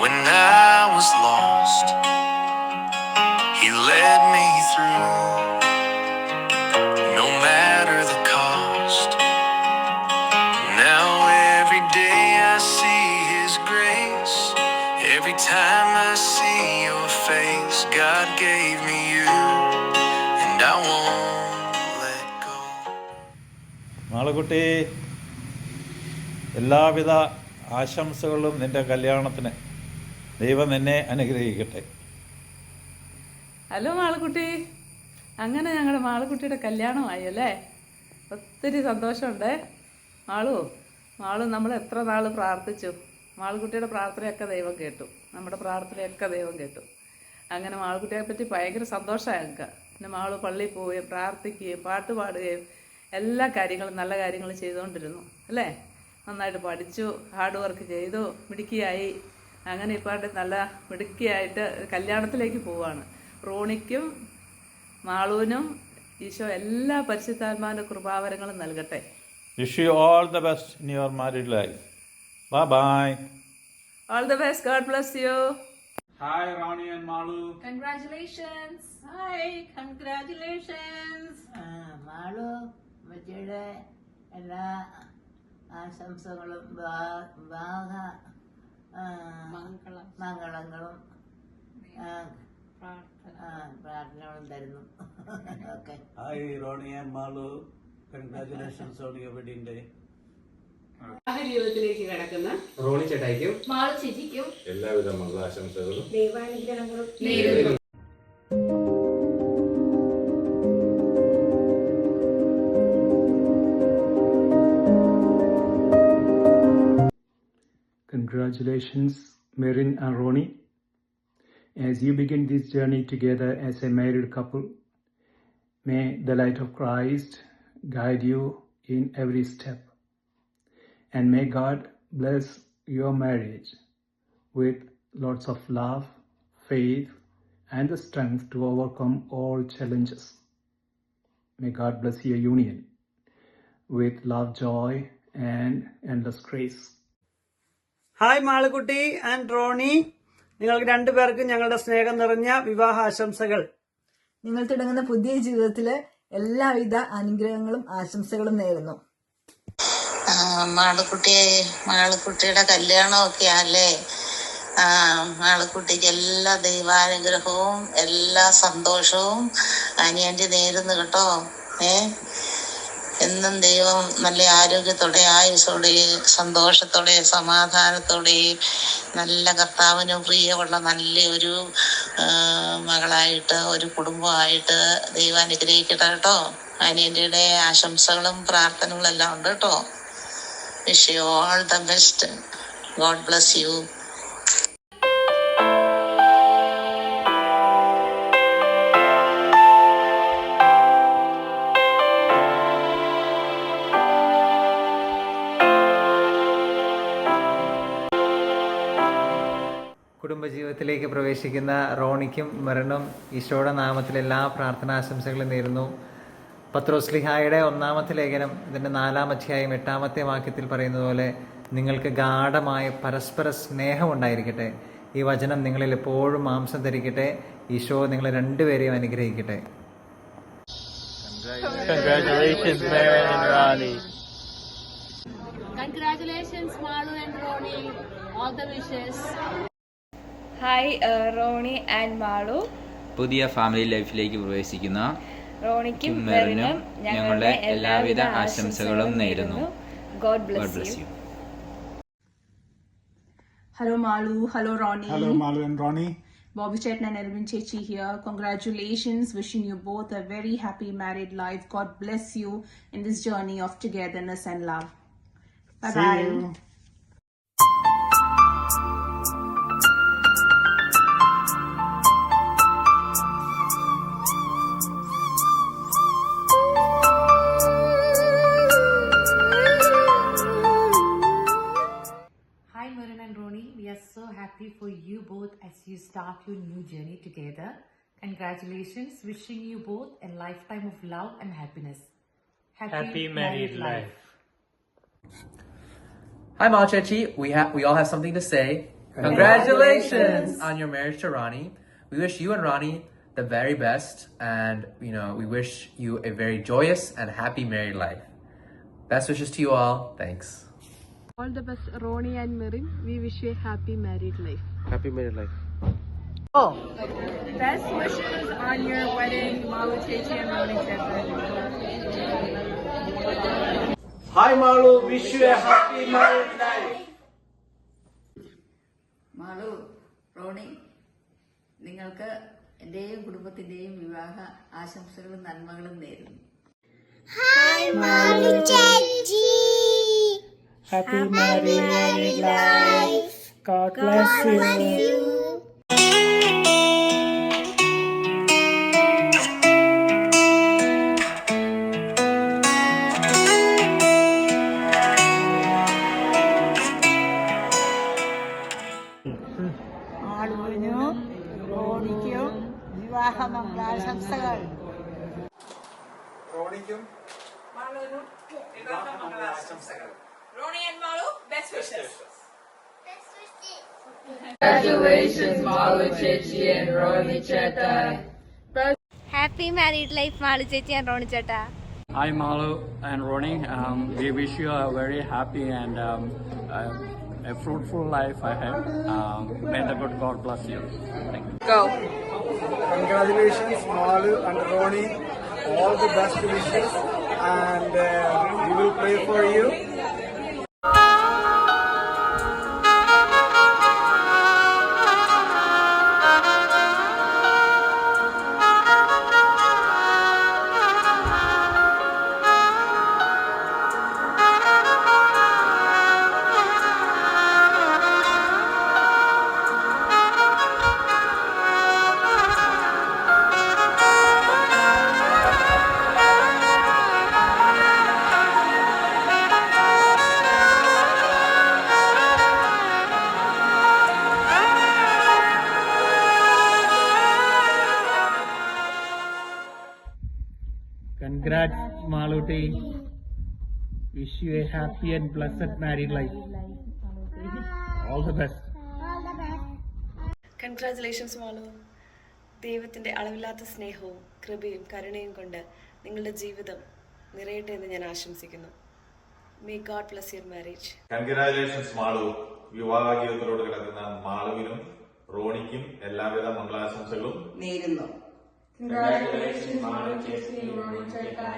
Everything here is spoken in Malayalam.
When I was lost, He led me through. No matter the cost. Now every day I see His grace. Every time I see Your face, God gave me You, and I won't let go. മാളക്കുട്ടി, എല്ലാവിധ ആശംസകളും നിന്റെ കല്യാണത്തിന്. ദൈവം നിന്നെ അനുഗ്രഹിക്കട്ടെ. ഹലോ മാളക്കുട്ടി, അങ്ങനെ ഞങ്ങളുടെ മാളക്കുട്ടിയുടെ കല്യാണമായി അല്ലേ? ഒത്തിരി സന്തോഷമുണ്ട്. മാളു നമ്മൾ എത്ര നാൾ പ്രാർത്ഥിച്ചു. മാളക്കുട്ടിയുടെ പ്രാർത്ഥനയൊക്കെ ദൈവം കേട്ടു, നമ്മുടെ പ്രാർത്ഥനയൊക്കെ ദൈവം കേട്ടു. അങ്ങനെ മാളക്കുട്ടിയെ പറ്റി ഭയങ്കര സന്തോഷമായി ഞങ്ങൾക്ക്. പിന്നെ മാള് പള്ളിയിൽ പോവുകയും പ്രാർത്ഥിക്കുകയും പാട്ട് പാടുകയും എല്ലാ കാര്യങ്ങളും നല്ല കാര്യങ്ങൾ ചെയ്തുകൊണ്ടിരുന്നു അല്ലേ? നന്നായിട്ട് പഠിച്ചു, ഹാർഡ് വർക്ക് ചെയ്തു, മിടുക്കിയായി. അങ്ങനെ ഇപ്പോൾ നല്ല മിടുക്കിയായിട്ട് കല്യാണത്തിലേക്ക് പോവുകയാണ്. റോണിക്കും മാളൂനും ഈശോ എല്ലാ പരിശുദ്ധാത്മാവിൻ്റെ കൃപാവരങ്ങളും നൽകട്ടെ. Wish you all the best in your married life. Bye-bye. All the best. God bless you. Hi, Ronnie and Malu. Congratulations. Hi, congratulations. Malu അമ്മച്ചിയുടെ എല്ലാ ആശംസകളും മംഗളങ്ങളും പ്രാർത്ഥനകളും തരുന്നു. Okay. Hi, Ronnie and Malu. Congratulations on your wedding day. ജീവിതത്തിലേക്ക് കിടക്കുന്ന റോണി ചേട്ടായിക്കും മാളു ചേച്ചിക്കും എല്ലാവിധ മംഗളാശംസകളും ദൈവാനുഗ്രഹങ്ങളും നേരുന്നു. Congratulations, Marin and Ronnie. As you begin this journey together as a married couple, may the light of Christ guide you in every step. And may God bless your marriage with lots of love, faith, and the strength to overcome all challenges. May God bless your union with love, joy, and endless grace. Hi Malukutty and Rony, നിങ്ങൾക്ക് രണ്ടുപേർക്കും ഞങ്ങളുടെ സ്നേഹം നിറഞ്ഞ വിവാഹ ആശംസകൾ. നിങ്ങൾ തുടങ്ങുന്ന പുതിയ ജീവിതത്തില് എല്ലാവിധ അനുഗ്രഹങ്ങളും ആശംസകളും നേരുന്നു. മാളുക്കുട്ടിയുടെ കല്യാണമൊക്കെ അല്ലേ? മാളുക്കുട്ടിക്ക് എല്ലാ ദൈവാനുഗ്രഹവും എല്ലാ സന്തോഷവും അനിയൻ്റെ നേരുന്നു കേട്ടോ. എന്നും ദൈവം നല്ല ആരോഗ്യത്തോടെ, ആയുസ്സോടെയും സന്തോഷത്തോടെയും സമാധാനത്തോടെയും നല്ല കർത്താവിന് പ്രിയമുള്ള നല്ലൊരു മകളായിട്ട്, ഒരു കുടുംബമായിട്ട് ദൈവം അനുഗ്രഹിക്കട്ടെ കേട്ടോ. അനിയൻ്റെ ആശംസകളും പ്രാർത്ഥനകളും എല്ലാം ഉണ്ട് കേട്ടോ. Wish you all the best. God bless you. കുടുംബജീവിതത്തിലേക്ക് പ്രവേശിക്കുന്ന റോണിക്കും മെറിനും ഈശോയുടെ നാമത്തിൽ എല്ലാ പ്രാർത്ഥനാശംസകളും നേരുന്നു. പത്രോസ്ലിഹായുടെ 1-ാമത്തെ ലേഖനം ഇതിൻ്റെ 4-ാം അധ്യായം 8-ാമത്തെ വാക്യത്തിൽ പറയുന്നത് പോലെ നിങ്ങൾക്ക് ഗാഢമായ പരസ്പര സ്നേഹം ഉണ്ടായിരിക്കട്ടെ. ഈ വചനം നിങ്ങളിൽ എപ്പോഴും മാംസം ധരിക്കട്ടെ. ഈശോ നിങ്ങളെ രണ്ടുപേരെയും അനുഗ്രഹിക്കട്ടെ. Congratulations, Marin and Ronnie. Congratulations, Malu and Ronnie. All the wishes. Hi Ronnie and Malu. പുതിയ ഫാമിലി ലൈഫിലേക്ക് പ്രവേശിക്കുന്ന റോണിക്കും മെറിനും ഞങ്ങളുടെ എല്ലാവിധ ആശംസകളും നേരുന്നു. God bless you. Hello Malu, hello Ronnie. Hello Malu and Ronnie. Bobby Chetna and Erwin Chechi here. Congratulations, wishing you both a very happy married life. God bless you in this journey of togetherness and love. Bye bye. See you. Happy for you both as you start your new journey together. Congratulations, wishing you both a lifetime of love and happiness. Happy married life. Hi Malchechi, we all have something to say. Congratulations on your marriage to Ronnie. We wish you and Ronnie the very best, and we wish you a very joyous and happy married life. Best wishes to you all. Thanks. All the best, Ronnie and Merin. We wish you a happy married life. Happy married life. Best wishes on your wedding, Malu Chechi and Ronnie Cheta. Hi Malu, wish you a happy married life. Malu, Ronnie, നിങ്ങൾക്ക് എൻ്റെയും കുടുംബത്തിൻ്റെയും വിവാഹ ആശംസകളും നന്മകളും നേരുന്നു. Hi Malu Chechi. Happy married life. God bless you. മാളുവിനും റോണിക്കും വിവാഹ മംഗളാശംസകൾ. റോണിക്കും വിവാഹ മംഗളാശംസകൾ. Ronnie and Malu, best wishes. Congratulations, Malu Chechi and Ronnie Cheta. Happy married life, Malu Chechi and Ronnie Cheta. Hi Malu and Ronnie. We wish you a very happy and a fruitful life ahead. May the good God bless you. Thank you. Go. Congratulations, Malu and Ronnie. All the best wishes, and we will pray for you. Congrats, Maluti. Wish you a happy and blessed married life. All the best. Congratulations Malu. ദൈവത്തിൻ്റെ അളവില്ലാത്ത സ്നേഹവും കൃപയും കരുണയും കൊണ്ട് നിങ്ങളുടെ ജീവിതം നിറയട്ടെ എന്ന് ഞാൻ ആശംസിക്കുന്നു. May God bless your marriage. Congratulations Malu. വിവാഹ ജീവിതത്തിലോട്ട് കിടക്കുന്ന മാളുവിനും റോണിക്കും എല്ലാവിധ മംഗളാശംസകളും നേരുന്നു. Congratulations, Malu Chechi and Ronnie Cheta.